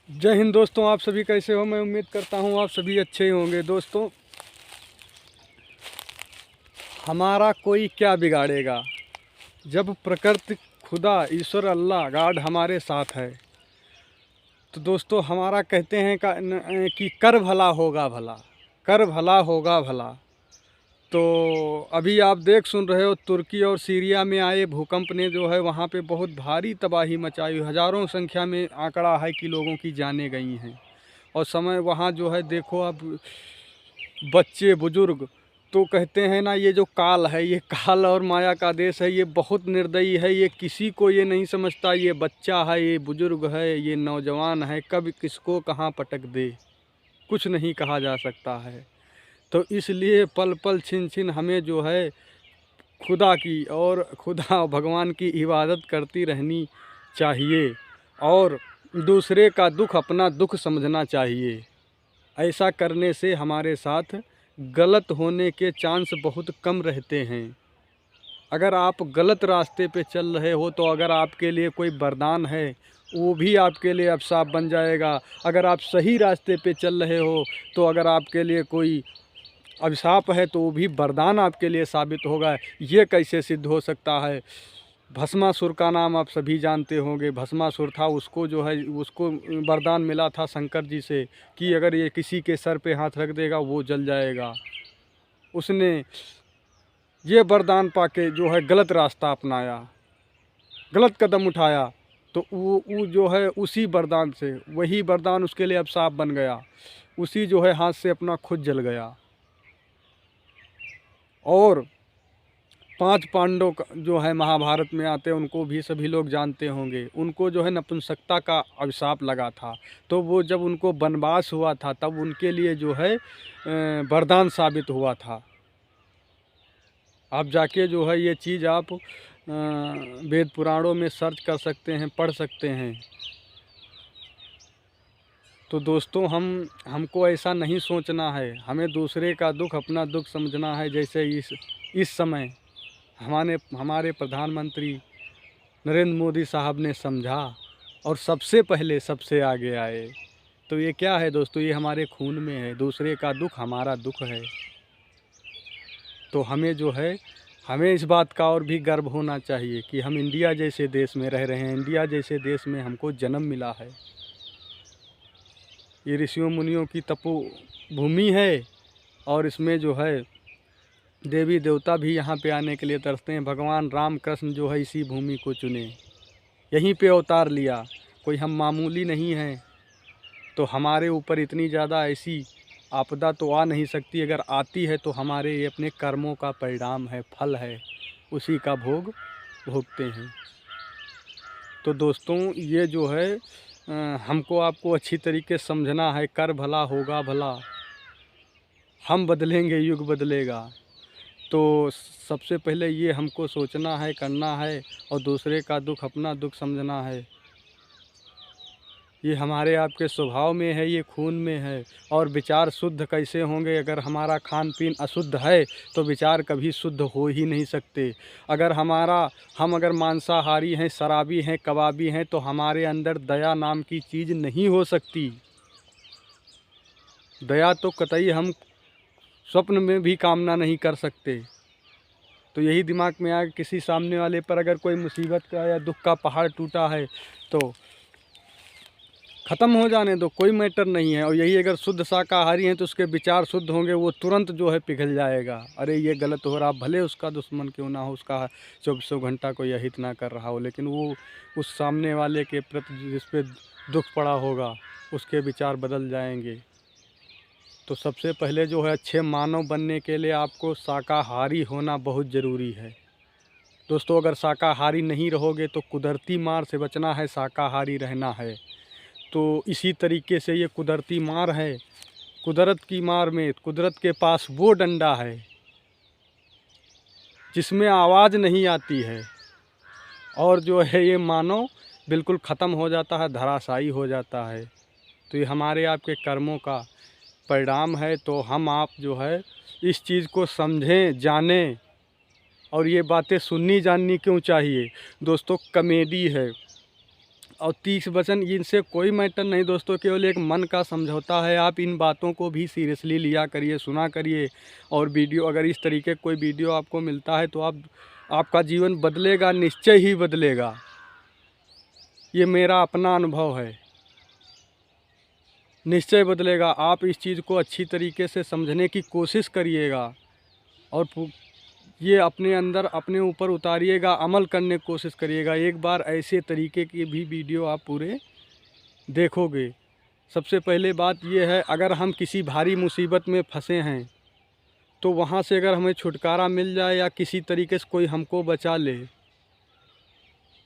जय हिंद दोस्तों, आप सभी कैसे हो। मैं उम्मीद करता हूँ आप सभी अच्छे ही होंगे। दोस्तों, हमारा कोई क्या बिगाड़ेगा जब प्रकृति, खुदा, ईश्वर, अल्लाह, गॉड हमारे साथ है। तो दोस्तों, हमारा कहते हैं कि कर भला होगा भला, कर भला होगा भला। तो अभी आप देख सुन रहे हो, तुर्की और सीरिया में आए भूकंप ने जो है वहाँ पे बहुत भारी तबाही मचाई। हज़ारों संख्या में आंकड़ा है कि लोगों की जानें गई हैं। और समय वहाँ जो है देखो, अब बच्चे बुजुर्ग, तो कहते हैं ना, ये जो काल है, ये काल और माया का देश है। ये बहुत निर्दयी है। ये किसी को ये नहीं समझता, ये बच्चा है, ये बुजुर्ग है, ये नौजवान है, कब किसको कहाँ पटक दे कुछ नहीं कहा जा सकता है। तो इसलिए पल पल छिन छिन हमें जो है खुदा की और खुदा भगवान की इबादत करती रहनी चाहिए और दूसरे का दुख अपना दुख समझना चाहिए। ऐसा करने से हमारे साथ गलत होने के चांस बहुत कम रहते हैं। अगर आप गलत रास्ते पे चल रहे हो तो अगर आपके लिए कोई वरदान है, वो भी आपके लिए अभिशाप बन जाएगा। अगर आप सही रास्ते पे चल रहे हो तो अगर आपके लिए कोई अभिशाप है तो वो भी वरदान आपके लिए साबित होगा। ये कैसे सिद्ध हो सकता है? भस्मासुर का नाम आप सभी जानते होंगे। भस्मासुर था, उसको जो है उसको वरदान मिला था शंकर जी से कि अगर ये किसी के सर पे हाथ रख देगा वो जल जाएगा। उसने ये वरदान पाके जो है गलत रास्ता अपनाया, गलत कदम उठाया, तो वो जो है उसी वरदान से, वही वरदान उसके लिए अभिशाप बन गया। उसी जो है हाथ से अपना खुद जल गया। और 5 पांडव जो है महाभारत में आते हैं, उनको भी सभी लोग जानते होंगे। उनको जो है नपुंसकता का अभिशाप लगा था। तो वो जब उनको वनवास हुआ था तब उनके लिए जो है वरदान साबित हुआ था। आप जाके जो है ये चीज़ आप वेद पुराणों में सर्च कर सकते हैं, पढ़ सकते हैं। तो दोस्तों, हमको ऐसा नहीं सोचना है। हमें दूसरे का दुख अपना दुख समझना है। जैसे इस समय हमारे प्रधानमंत्री नरेंद्र मोदी साहब ने समझा और सबसे पहले सबसे आगे आए। तो ये क्या है दोस्तों? ये हमारे खून में है। दूसरे का दुख हमारा दुख है। तो हमें इस बात का और भी गर्व होना चाहिए कि हम इंडिया जैसे देश में रह रहे हैं। इंडिया जैसे देश में हमको जन्म मिला है। ये ऋषियों मुनियों की तपो भूमि है और इसमें जो है देवी देवता भी यहाँ पे आने के लिए तरसते हैं। भगवान राम कृष्ण जो है इसी भूमि को चुने, यहीं पे अवतार लिया। कोई हम मामूली नहीं हैं। तो हमारे ऊपर इतनी ज़्यादा ऐसी आपदा तो आ नहीं सकती। अगर आती है तो हमारे ये अपने कर्मों का परिणाम है, फल है, उसी का भोग भोगते हैं। तो दोस्तों, ये जो है हमको आपको अच्छी तरीके से समझना है। कर भला होगा भला, हम बदलेंगे युग बदलेगा। तो सबसे पहले ये हमको सोचना है, करना है और दूसरे का दुख अपना दुख समझना है। ये हमारे आपके स्वभाव में है, ये खून में है। और विचार शुद्ध कैसे होंगे? अगर हमारा खान पीन अशुद्ध है तो विचार कभी शुद्ध हो ही नहीं सकते। हम अगर मांसाहारी हैं, शराबी हैं, कबाबी हैं, तो हमारे अंदर दया नाम की चीज़ नहीं हो सकती। दया तो कतई हम स्वप्न में भी कामना नहीं कर सकते। तो यही दिमाग में आया कि किसी सामने वाले पर अगर कोई मुसीबत का या दुख का पहाड़ टूटा है तो ख़त्म हो जाने दो, कोई मैटर नहीं है। और यही अगर शुद्ध शाकाहारी हैं तो उसके विचार शुद्ध होंगे, वो तुरंत जो है पिघल जाएगा। अरे ये गलत हो रहा, भले उसका दुश्मन क्यों ना हो, उसका 24 घंटा कोई अहित ना कर रहा हो, लेकिन वो उस सामने वाले के प्रति जिस पे दुख पड़ा होगा उसके विचार बदल जाएंगे। तो सबसे पहले जो है अच्छे मानव बनने के लिए आपको शाकाहारी होना बहुत ज़रूरी है। दोस्तों, अगर शाकाहारी नहीं रहोगे तो कुदरती मार से बचना है, शाकाहारी रहना है। तो इसी तरीके से ये कुदरती मार है। कुदरत की मार में कुदरत के पास वो डंडा है जिसमें आवाज़ नहीं आती है और जो है ये मानो बिल्कुल ख़त्म हो जाता है, धराशायी हो जाता है। तो ये हमारे आपके कर्मों का परिणाम है। तो हम आप जो है इस चीज़ को समझें, जानें। और ये बातें सुननी जाननी क्यों चाहिए? दोस्तों, कॉमेडी है, और 30 वचन, इनसे कोई मैटर नहीं दोस्तों, केवल एक मन का समझौता है। आप इन बातों को भी सीरियसली लिया करिए, सुना करिए। और वीडियो अगर इस तरीके कोई वीडियो आपको मिलता है तो आपका जीवन बदलेगा, निश्चय ही बदलेगा। ये मेरा अपना अनुभव है, निश्चय बदलेगा। आप इस चीज़ को अच्छी तरीके से समझने की कोशिश करिएगा और ये अपने अंदर अपने ऊपर उतारिएगा, अमल करने की कोशिश करिएगा। एक बार ऐसे तरीके की भी वीडियो आप पूरे देखोगे। सबसे पहले बात ये है, अगर हम किसी भारी मुसीबत में फंसे हैं तो वहाँ से अगर हमें छुटकारा मिल जाए या किसी तरीके से कोई हमको बचा ले,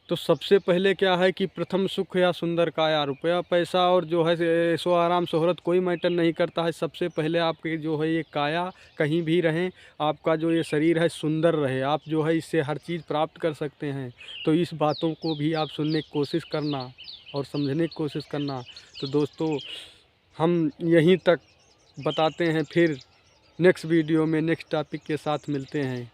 तो सबसे पहले क्या है कि प्रथम सुख या सुंदर काया, रुपया पैसा और जो है ऐशो आराम शोहरत कोई मैटर नहीं करता है। सबसे पहले आपके जो है ये काया कहीं भी रहें, आपका जो ये शरीर है सुंदर रहे, आप जो है इससे हर चीज़ प्राप्त कर सकते हैं। तो इस बातों को भी आप सुनने की कोशिश करना और समझने की कोशिश करना। तो दोस्तों हम यहीं तक बताते हैं, फिर नेक्स्ट वीडियो में नेक्स्ट टॉपिक के साथ मिलते हैं।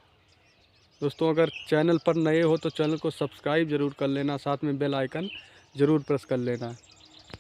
दोस्तों अगर चैनल पर नए हो तो चैनल को सब्सक्राइब ज़रूर कर लेना, साथ में बेल आइकन ज़रूर प्रेस कर लेना।